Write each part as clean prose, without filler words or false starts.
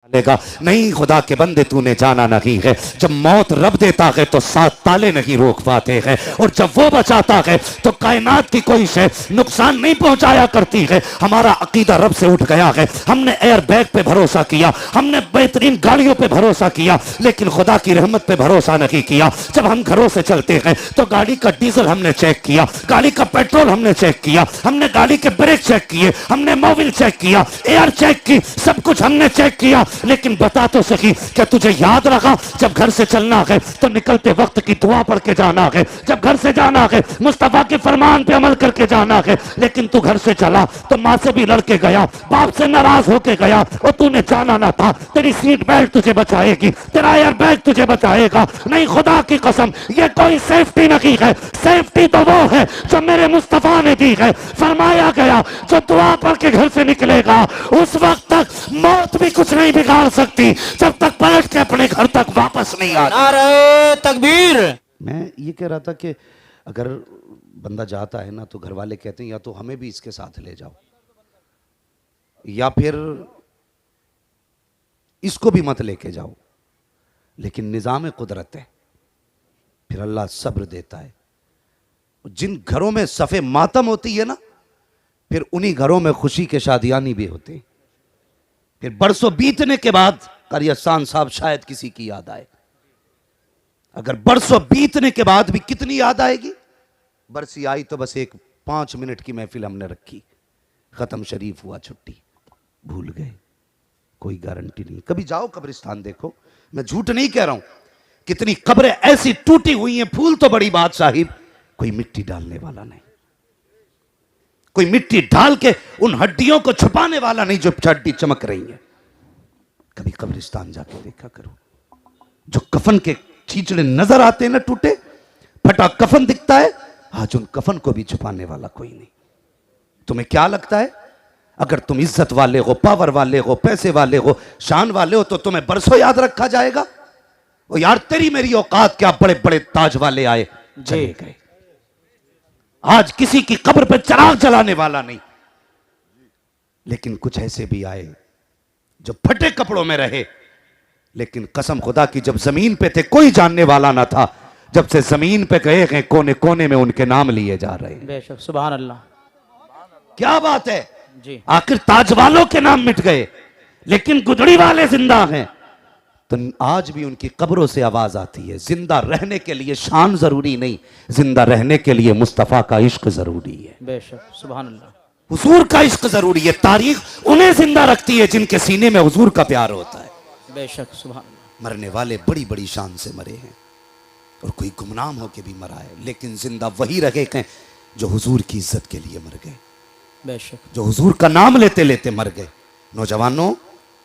लेगा नहीं। खुदा के बंदे तूने जाना नहीं है, जब मौत रब देता है तो 7 ताले नहीं रोक पाते हैं, और जब वो बचाता है तो कायनात की कोई शय नुकसान नहीं पहुंचाया करती है। हमारा अकीदा रब से उठ गया है। हमने एयर बैग पे भरोसा किया, हमने बेहतरीन गाड़ियों पे भरोसा किया, लेकिन खुदा की रहमत पे भरोसा नहीं किया। जब हम घरों से चलते हैं तो गाड़ी का डीजल हमने चेक किया, गाड़ी का पेट्रोल हमने चेक किया, हमने गाड़ी के ब्रेक चेक किए, हमने मोबिल चेक किया, एयर चेक की, सब कुछ हमने चेक किया। लेकिन बता तो सही, क्या तुझे याद रखा जब घर से चलना है तो निकलते वक्त की दुआ पढ़ के जाना है, जब घर से जाना है मुस्तफा के फरमान पे अमल करके जाना है। लेकिन तू घर से चला तो माँ से भी लड़के गया, बाप से नाराज होके गया, और तूने जाना ना था। तेरी सीट बेल्ट तुझे बचाएगी, तेरा एयर बैग तुझे बचाएगा। नहीं, खुदा की कसम, ये कोई सेफ्टी नहीं है। सेफ्टी तो वो है जो मेरे मुस्तफा ने दी है। फरमाया गया जो दुआ पढ़ के घर से निकलेगा उस वक्त तक मौत भी कुछ नहीं बिगाड़ सकती, जब तक पलट के अपने घर तक वापस नहीं आ। नारे तकबीर। मैं ये कह रहा था कि अगर बंदा जाता है ना तो घर वाले कहते हैं या तो हमें भी इसके साथ ले जाओ, या फिर इसको भी मत लेके जाओ। लेकिन निजाम कुदरत है, फिर अल्लाह सब्र देता है। जिन घरों में सफ़े मातम होती है ना, फिर उन्हीं घरों में खुशी के शादियानी भी होते हैं। फिर बरसों बीतने के बाद कारी अहसान साहब शायद किसी की याद आए। अगर बरसों बीतने के बाद भी कितनी याद आएगी? बरसी आई तो बस एक 5 मिनट की महफिल हमने रखी, खत्म, शरीफ हुआ, छुट्टी, भूल गए। कोई गारंटी नहीं। कभी जाओ कब्रिस्तान देखो, मैं झूठ नहीं कह रहा हूं। कितनी कब्रें ऐसी टूटी हुई हैं, फूल तो बड़ी बात साहिब, कोई मिट्टी डालने वाला नहीं, कोई मिट्टी डाल के उन हड्डियों को छुपाने वाला नहीं जो हड्डी चमक रही है। कभी कब्रिस्तान जाके देखा करो, जो कफन के चीचड़े नजर आते हैं ना, टूटे फटा कफन दिखता है, आज उन कफन को भी छुपाने वाला कोई नहीं। तुम्हें क्या लगता है अगर तुम इज्जत वाले हो, पावर वाले हो, पैसे वाले हो, शान वाले हो, तो तुम्हें बरसों याद रखा जाएगा? ओ यार, तेरी मेरी औकात क्या, बड़े बड़े ताज वाले आए चले गए, आज किसी की कब्र पे चिराग जलाने वाला नहीं। लेकिन कुछ ऐसे भी आए जो फटे कपड़ों में रहे, लेकिन कसम खुदा की जब जमीन पे थे कोई जानने वाला ना था, जब से जमीन पे गए हैं कोने कोने में उनके नाम लिए जा रहे हैं। बेशक, सुभान अल्लाह। क्या बात है जी। आखिर ताज वालों के नाम मिट गए, लेकिन गुदड़ी वाले जिंदा हैं। तो आज भी उनकी कब्रों से आवाज आती है। जिंदा रहने के लिए शान जरूरी नहीं, जिंदा रहने के लिए मुस्तफा का इश्क जरूरी है। बेशक, सुभान अल्लाह। हुजूर का इश्क जरूरी है। तारीख उन्हें जिंदा रखती है जिनके सीने में हुजूर का प्यार होता है। बेशक, सुभान अल्लाह। मरने वाले बड़ी बड़ी शान से मरे हैं, और कोई गुमनाम होके भी मरा है, लेकिन जिंदा वही रहे हैं जो हुजूर की इज्जत के लिए मर गए, बेशक, जो हुजूर का नाम लेते लेते मर गए। नौजवानों,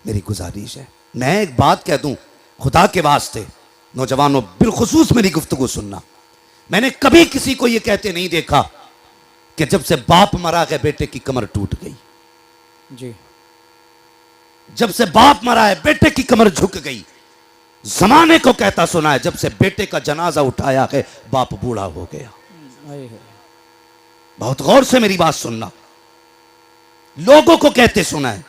मेरी गुजारिश है, मैं एक बात कह दूं खुदा के वास्ते, नौजवानों बिलखुसूस मेरी गुफ्तगू सुनना। मैंने कभी किसी को यह कहते नहीं देखा कि जब से बाप मरा है बेटे की कमर टूट गई। जी। जब से बाप मरा है बेटे की कमर झुक गई। जमाने को कहता सुना है जब से बेटे का जनाजा उठाया है बाप बूढ़ा हो गया। बहुत गौर से मेरी बात सुनना। लोगों को कहते सुना है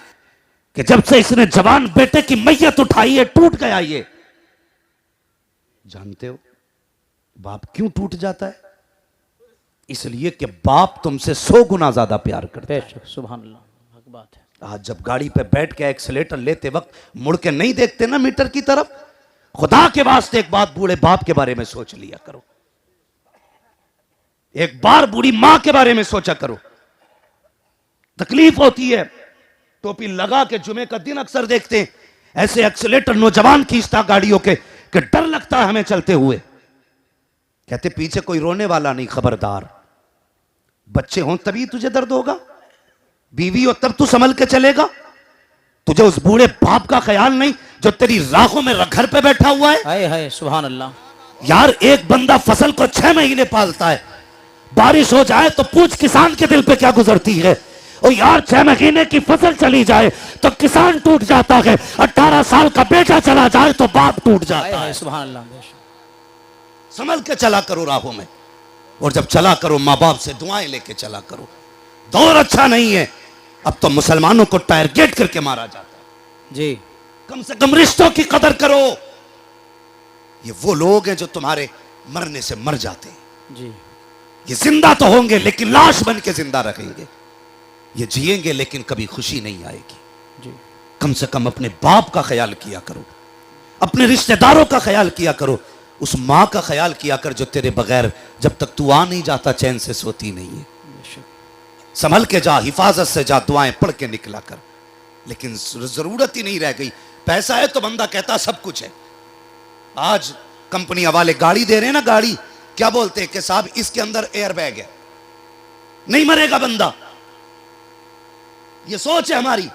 कि जब से इसने जवान बेटे की मैयत उठाई है टूट गया ये। जानते हो बाप क्यों टूट जाता है? इसलिए कि बाप तुमसे 100 गुना ज्यादा प्यार करता है। बेशक, सुभान अल्लाह, हक बात है। आज जब गाड़ी पे बैठ के एक्सीलेटर लेते वक्त मुड़ के नहीं देखते ना मीटर की तरफ, खुदा के वास्ते एक बात बूढ़े बाप के बारे में सोच लिया करो, एक बार बूढ़ी मां के बारे में सोचा करो। तकलीफ होती है, टोपी लगा के जुमे का दिन अक्सर देखते हैं ऐसे एक्सीलेटर नौजवान खींचता गाड़ियों के कि डर लगता है हमें चलते हुए। कहते पीछे कोई रोने वाला नहीं, खबरदार, बच्चे हों तभी तुझे दर्द होगा, बीवी हो तब तू संभल के चलेगा। तुझे उस बूढ़े बाप का ख्याल नहीं जो तेरी राहों में घर पे बैठा हुआ है। हाय हाय, सुभान अल्लाह। यार एक बंदा फसल को 6 महीने पालता है, बारिश हो जाए तो पूछ किसान के दिल पे क्या गुजरती है। और यार 6 महीने की फसल चली जाए तो किसान टूट जाता है, 18 साल का बेटा चला जाए तो बाप टूट जाता है। सुभान अल्लाह। संभल के चला करो राहों में, और जब चला करो माँ बाप से दुआएं लेके चला करो। दौर अच्छा नहीं है, अब तो मुसलमानों को टारगेट करके मारा जाता है। जी। कम से कम रिश्तों की कदर करो। ये वो लोग हैं जो तुम्हारे मरने से मर जाते हैं। जी ये जिंदा तो होंगे लेकिन लाश बन के जिंदा रहेंगे। ये जिएंगे लेकिन कभी खुशी नहीं आएगी। जी कम से कम अपने बाप का ख्याल किया करो, अपने रिश्तेदारों का ख्याल किया करो, उस माँ का ख्याल किया कर जो तेरे बगैर जब तक तू आ नहीं जाता चैन से सोती नहीं है। बेशक। संभल के जा, हिफाजत से जा, दुआएं पढ़ के निकला कर। लेकिन जरूरत ही नहीं रह गई। पैसा है तो बंदा कहता सब कुछ है। आज कंपनी वाले गाड़ी दे रहे हैं ना, गाड़ी क्या बोलते हैं कि साहब इसके अंदर एयर बैग है, नहीं मरेगा बंदा। ये सोच है हमारी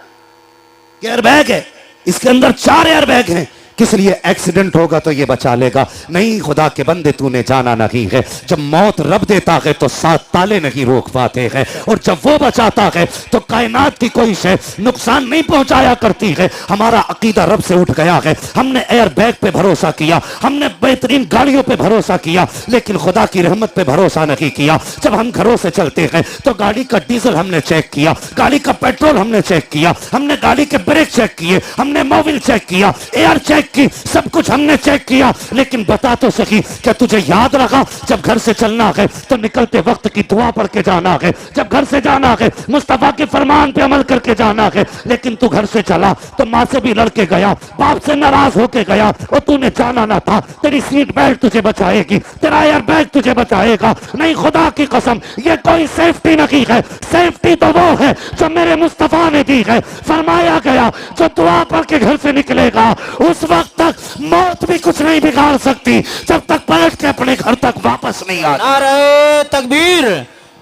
कि एयर बैग है, इसके अंदर 4 एयर बैग हैं, किस लिए? एक्सीडेंट होगा तो ये बचा लेगा। नहीं खुदा के बंदे, तूने जाना नहीं है, जब मौत रब देता है तो 7 ताले नहीं रोक पाते हैं, और जब वो बचाता है तो कायनात की कोई शय नुकसान नहीं पहुंचाया करती है। हमारा अकीदा रब से उठ गया है। हमने एयर बैग पे भरोसा किया, हमने बेहतरीन गाड़ियों पे भरोसा किया, लेकिन खुदा की रहमत पे भरोसा नहीं किया। जब हम घरों से चलते हैं तो गाड़ी का डीजल हमने चेक किया, गाड़ी का पेट्रोल हमने चेक किया, हमने गाड़ी के ब्रेक चेक किए, हमने मोबिल चेक किया, एयर चेक की, सब कुछ हमने चेक किया। लेकिन बता तो सही, क्या तुझे याद रखा जब घर से चलना है तो निकलते वक्त की दुआ पढ़ के जाना है, जब घर से जाना है मुस्तफा के फरमान पे अमल करके जाना है। लेकिन तू घर से चला तो माँ से भी लड़ के गया, बाप से नाराज होके गया, और तूने जाना ना था। तेरी सीट बेल्ट तुझे बचाएगी, तेरा एयर बैग तुझे बचाएगा। नहीं खुदा की कसम, ये कोई सेफ्टी नहीं है। सेफ्टी तो वो है जो मेरे मुस्तफा ने दी है। फरमाया गया जो दुआ पढ़ के घर से निकलेगा उस वक्त तक मौत भी कुछ नहीं बिगाड़ सकती, जब तक पलट के अपने घर तक वापस नहीं आता। नारे तकबीर,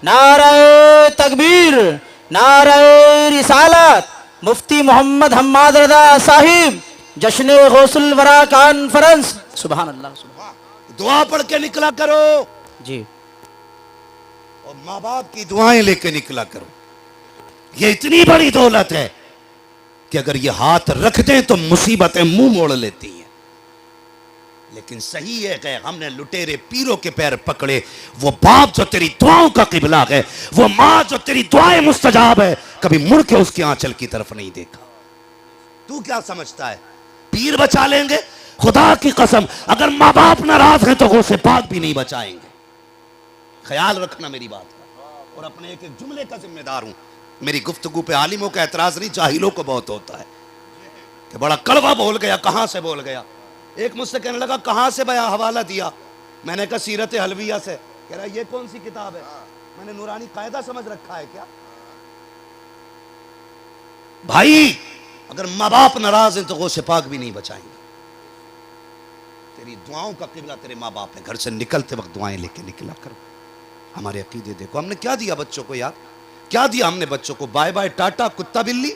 नारे तकबीर, नारे रिसालत। मुफ्ती मोहम्मद हम्माद रजा साहिब, जश्न गौसुल वरा कॉन्फ्रेंस। सुभान अल्लाह, सुभान। दुआ पढ़ के निकला करो जी, और माँ बाप की दुआएं लेके निकला करो। ये इतनी बड़ी दौलत है कि अगर ये हाथ रख दें तो मुसीबतें मुंह मोड़ लेती हैं। लेकिन सही है कि हमने लुटेरे पीरों के पैर पकड़े। वो बाप जो तेरी दुआओं का किबला है, वो माँ जो तेरी दुआएं मुस्तजाब है, कभी मुड़ के उसके आंचल की तरफ नहीं देखा। तू क्या समझता है पीर बचा लेंगे? खुदा की कसम, अगर माँ बाप नाराज हैं तो गौसे पाक भी नहीं बचाएंगे। ख्याल रखना मेरी बात का, और अपने एक एक जुमले का जिम्मेदार हूं। मेरी गुफ्तगू पे आलिमों का एतराज नहीं, जाहिलों को बहुत होता है कि बड़ा कड़वा बोल गया। कहां से बोल गया? एक मुझसे कहने लगा कहां से बया हवाला दिया? मैंने कहा सीरत हलविया से। कह रहा ये कौन सी किताब है? मैंने नूरानी कायदा समझ रखा है क्या? भाई अगर माँ बाप नाराज हैं तो गौसे पाक भी नहीं बचाएंगे। तेरी दुआओं का किबला तेरे माँ बाप है। घर से निकलते वक्त दुआएं लेके निकला करो। हमारे अकीदे देखो, हमने क्या दिया बच्चों को यार? क्या दिया हमने बच्चों को? बाय बाय टाटा कुत्ता बिल्ली।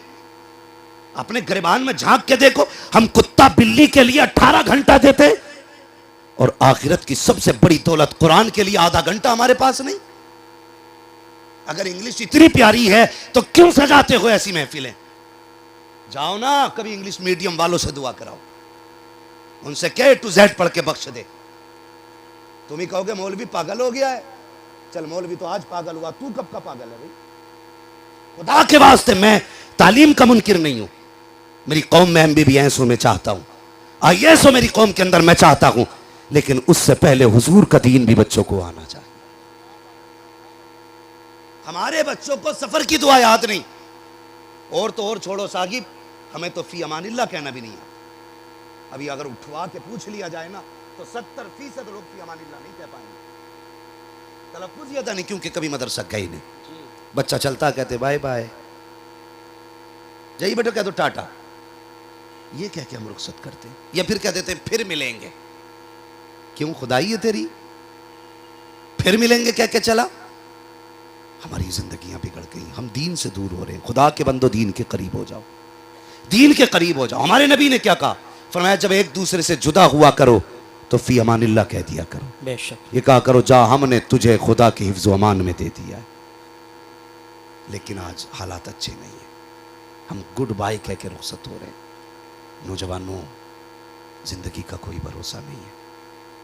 अपने गिरबान में झांक के देखो, हम कुत्ता बिल्ली के लिए 18 घंटा देते, और आखिरत की सबसे बड़ी दौलत कुरान के लिए आधा घंटा हमारे पास नहीं। अगर इंग्लिश इतनी प्यारी है तो क्यों सजाते हो ऐसी महफिलें? जाओ ना कभी इंग्लिश मीडियम वालों से दुआ कराओ, उनसे क्या टू जेड पढ़ के बख्श दे। तुम ही कहोगे मौलवी पागल हो गया है। चल मौलवी तो आज पागल हुआ, तू कब का पागल है भाई? खुदा के वास्ते मैं तालीम का मुनकिर नहीं हूं। मेरी कौम में MBBS में चाहता हूं, IAS मेरी कौम के अंदर मैं चाहता हूं, लेकिन उससे पहले हुजूर का दीन भी बच्चों को आना चाहिए। हमारे बच्चों को सफर की दुआ याद नहीं, और तो और छोड़ो साहिब, हमें तो फी अमानिल्लाह कहना भी नहीं है। अभी अगर उठवा के पूछ लिया जाए ना तो 70% लोग फी अमानिल्लाह नहीं कह पाएंगे। तलफ्फुज़ ये था नहीं, क्योंकि कभी मदरसा गए नहीं। बच्चा चलता कहते बाय बाय, जाइए बेटा कह दो टाटा। ये कह के हम रुखसत करते, या फिर कह देते फिर मिलेंगे। क्यों? खुदाई है तेरी, फिर मिलेंगे कह के चला। हमारी जिंदगियां बिगड़ गई, हम दीन से दूर हो रहे हैं। खुदा के बंदो दीन के करीब हो जाओ, दीन के करीब हो जाओ। हमारे नबी ने क्या कहा? फरमाया जब एक दूसरे से जुदा हुआ करो तो फी अमानिल्लाह कह दिया करो। बेशक। ये कहा करो जा हमने तुझे खुदा के हिफ्ज़ व अमान में दे दिया है। लेकिन आज हालात अच्छे नहीं है, हम गुड बाय कह के रुखसत हो रहे हैं। नौजवानों, जिंदगी का कोई भरोसा नहीं है।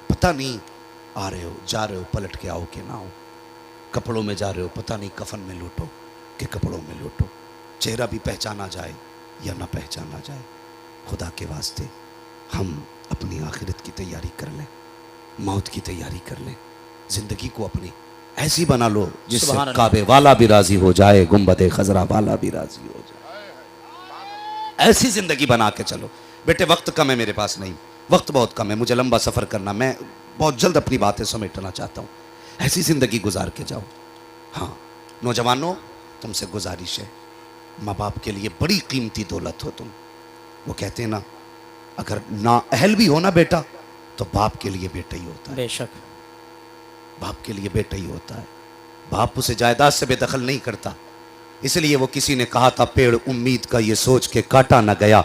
पता नहीं आ रहे हो जा रहे हो, पलट के आओ कि ना हो। कपड़ों में जा रहे हो, पता नहीं कफन में लौटो कि कपड़ों में लौटो। चेहरा भी पहचाना जाए या ना पहचाना जाए। खुदा के वास्ते हम अपनी आखिरत की तैयारी कर लें, मौत की तैयारी कर लें, जिंदगी को अपनी ऐसी बना लो जिससे सुभान अल्लाह। काबे वाला भी राजी हो जाए, गुंबदे खजरा वाला भी राजी हो जाए। ऐसी जिंदगी बना के चलो। बेटे वक्त कम है मेरे पास, नहीं वक्त बहुत कम है, मुझे लंबा सफर करना, मैं बहुत जल्द अपनी बातें समेटना चाहता हूँ। ऐसी जिंदगी गुजार के जाओ। हाँ नौजवानों, तुमसे गुजारिश है, माँ बाप के लिए बड़ी कीमती दौलत हो तुम। वो कहते हैं ना, अगर ना अहल भी हो ना बेटा, तो बाप के लिए बेटा ही होता है, बेशक। बाप के लिए बेटा ही होता है। बाप उसे जायदाद से बेदखल नहीं करता। इसलिए वो किसी ने कहा था, पेड़ उम्मीद का ये सोच के काटा ना गया,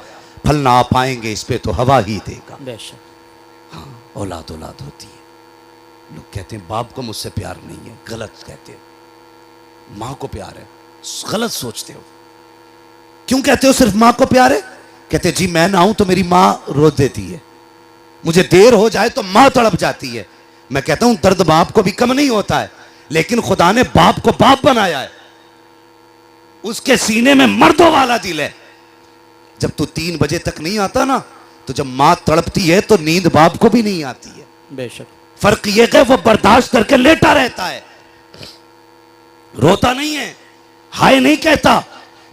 फल ना आ पाएंगे इस पे तो हवा ही देगा। बेशक। हाँ औलाद औलाद होती है। लोग कहते हैं बाप को मुझसे प्यार नहीं है, गलत कहते हैं। माँ को प्यार है, गलत सोचते हो। क्यों कहते हो सिर्फ माँ को प्यार है? कहते जी मैं ना आऊं तो मेरी माँ रो देती है, मुझे देर हो जाए तो माँ तड़प जाती है। मैं कहता हूं दर्द बाप को भी कम नहीं होता है, लेकिन खुदा ने बाप को बाप बनाया है, उसके सीने में मर्दों वाला दिल है। जब तू 3 बजे तक नहीं आता ना, तो जब माँ तड़पती है तो नींद बाप को भी नहीं आती है। बेशक। फर्क यह है वो बर्दाश्त करके लेटा रहता है, रोता नहीं है, हाय नहीं कहता,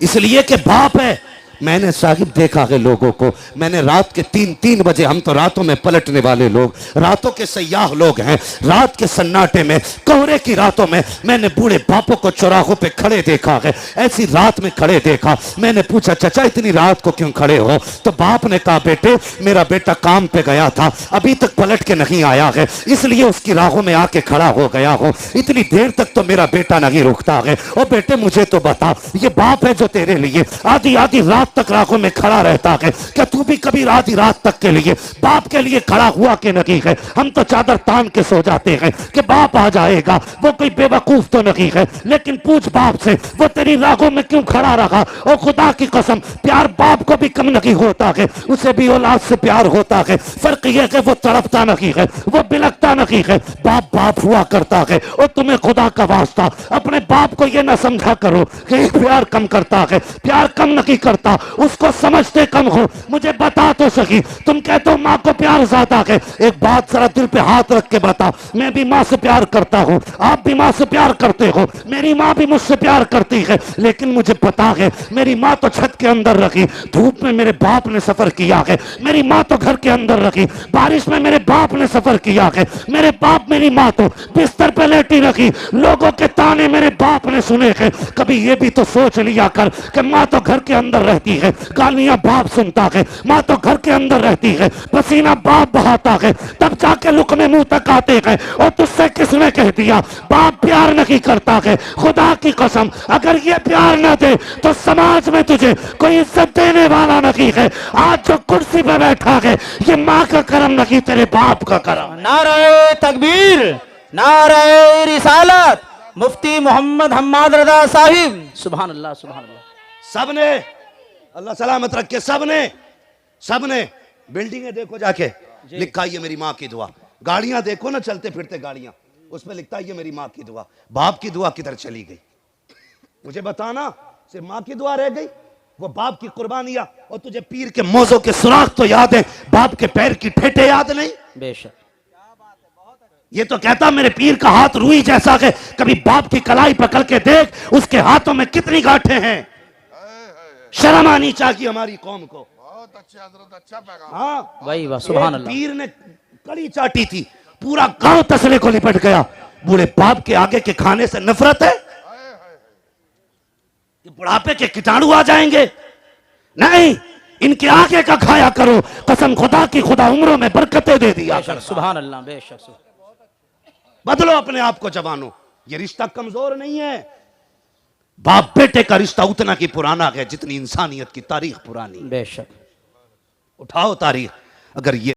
इसलिए कि बाप है। मैंने साहिब देखा है लोगों को, मैंने रात के 3-3 बजे, हम तो रातों में पलटने वाले लोग, रातों के सयाह लोग हैं, रात के सन्नाटे में, कोहरे की रातों में मैंने बूढ़े बापों को चौराहों पे खड़े देखा है। ऐसी रात में खड़े देखा, मैंने पूछा चाचा इतनी रात को क्यों खड़े हो? तो बाप ने कहा बेटे मेरा बेटा काम पे गया था, अभी तक पलट के नहीं आया है, इसलिए उसकी राहों में आके खड़ा हो गया हो, इतनी देर तक तो मेरा बेटा नहीं रुकता है। और बेटे मुझे तो बता, ये बाप है जो तेरे लिए आधी आधी रात तक राहों में खड़ा रहता है, क्या तू भी कभी आधी रात तक के लिए बाप के लिए खड़ा हुआ कि नहीं है? हम तो चादर तान के सो जाते हैं कि बाप आ जाएगा, वो कोई बेवकूफ तो नहीं है। लेकिन पूछ बाप से वो तेरी राहों में क्यों खड़ा रहा? और खुदा की कसम प्यार बाप को भी कम नहीं होता है, उसे भी औलाद से प्यार होता है। फर्क यह है वो तड़पता नहीं है, वो बिलकता नहीं है, बाप बाप हुआ करता है। और तुम्हें खुदा का वास्ता अपने बाप को यह ना समझा करो कि प्यार कम करता है, प्यार कम नहीं करता, उसको समझते कम हो। मुझे बता तो सही, तुम कहते हो माँ को प्यार ज्यादा है, एक बात जरा दिल पे हाथ रख के बता, मैं भी माँ से प्यार करता हूँ, आप भी माँ से प्यार करते हो, मेरी माँ भी मुझसे प्यार करती है, लेकिन मुझे पता है मेरी माँ तो छत के अंदर रखी, धूप में मेरे बाप ने सफर किया है, मेरी माँ तो घर के अंदर रखी, बारिश में मेरे बाप ने सफर किया है, मेरे बाप मेरी माँ तो बिस्तर पे लेटी रखी, लोगों के ताने मेरे बाप ने सुने हैं। कभी ये भी तो सोच लिया कर कि माँ तो घर के अंदर रहती है, गालियां बाप सुनता है, माँ तो घर के अंदर रहती है, पसीना बाप बहाता है, तब जाके लुकमे मुंह तक आते हैं। और तुझसे किसने कह दिया बाप प्यार नहीं करता है? खुदा की कसम अगर ये प्यार न दे तो समाज में तुझे कोई इज्जत देने वाला नहीं है। आज जो कुर्सी पे बैठा है ये माँ का करम नहीं, तेरे बाप का करम। नारे तकबीर, नारे रिसालत, मुफ्ती मोहम्मद हम्माद रजा साहिब। सुभान अल्लाह, सुभान अल्लाह। सबने अल्लाह सलामत रखे, सबने बिल्डिंगें देखो जाके, लिखा है ये मेरी माँ की दुआ। गाड़ियां देखो ना चलते फिरते गाड़ियां, उसमें लिखता है ये मेरी माँ की दुआ। बाप की दुआ किधर चली गई? मुझे बताना, सिर्फ माँ की दुआ रह गई, वो बाप की कुर्बानियां। और तुझे पीर के मोजों के सुराख तो याद है, बाप के पैर की ठेठे याद नहीं? बेशक। ये तो कहता मेरे पीर का हाथ रूई जैसा है, कभी बाप की कलाई पकड़ के देख, उसके हाथों में कितनी गांठें हैं। शर्म आनी चाहिए हमारी कौम को। बहुत अच्छे हजरत, अच्छा पैगाम। हाँ वही वाह, सुभान अल्लाह। पीर ने कड़ी चाटी थी, पूरा गांव तसले को लिपट गया। बूढ़े बाप के आगे के खाने से नफरत है कि बुढ़ापे के कीटाणु आ जाएंगे? नहीं, इनके आगे का खाया करो, कसम खुदा की खुदा उम्रों में बरकतें दे दिया। सुभान अल्लाह, बेशक। बदलो अपने आप को जवानों, ये रिश्ता कमजोर नहीं है। बाप बेटे का रिश्ता उतना की पुराना है जितनी इंसानियत की तारीख पुरानी। बेशक। उठाओ तारीख, अगर ये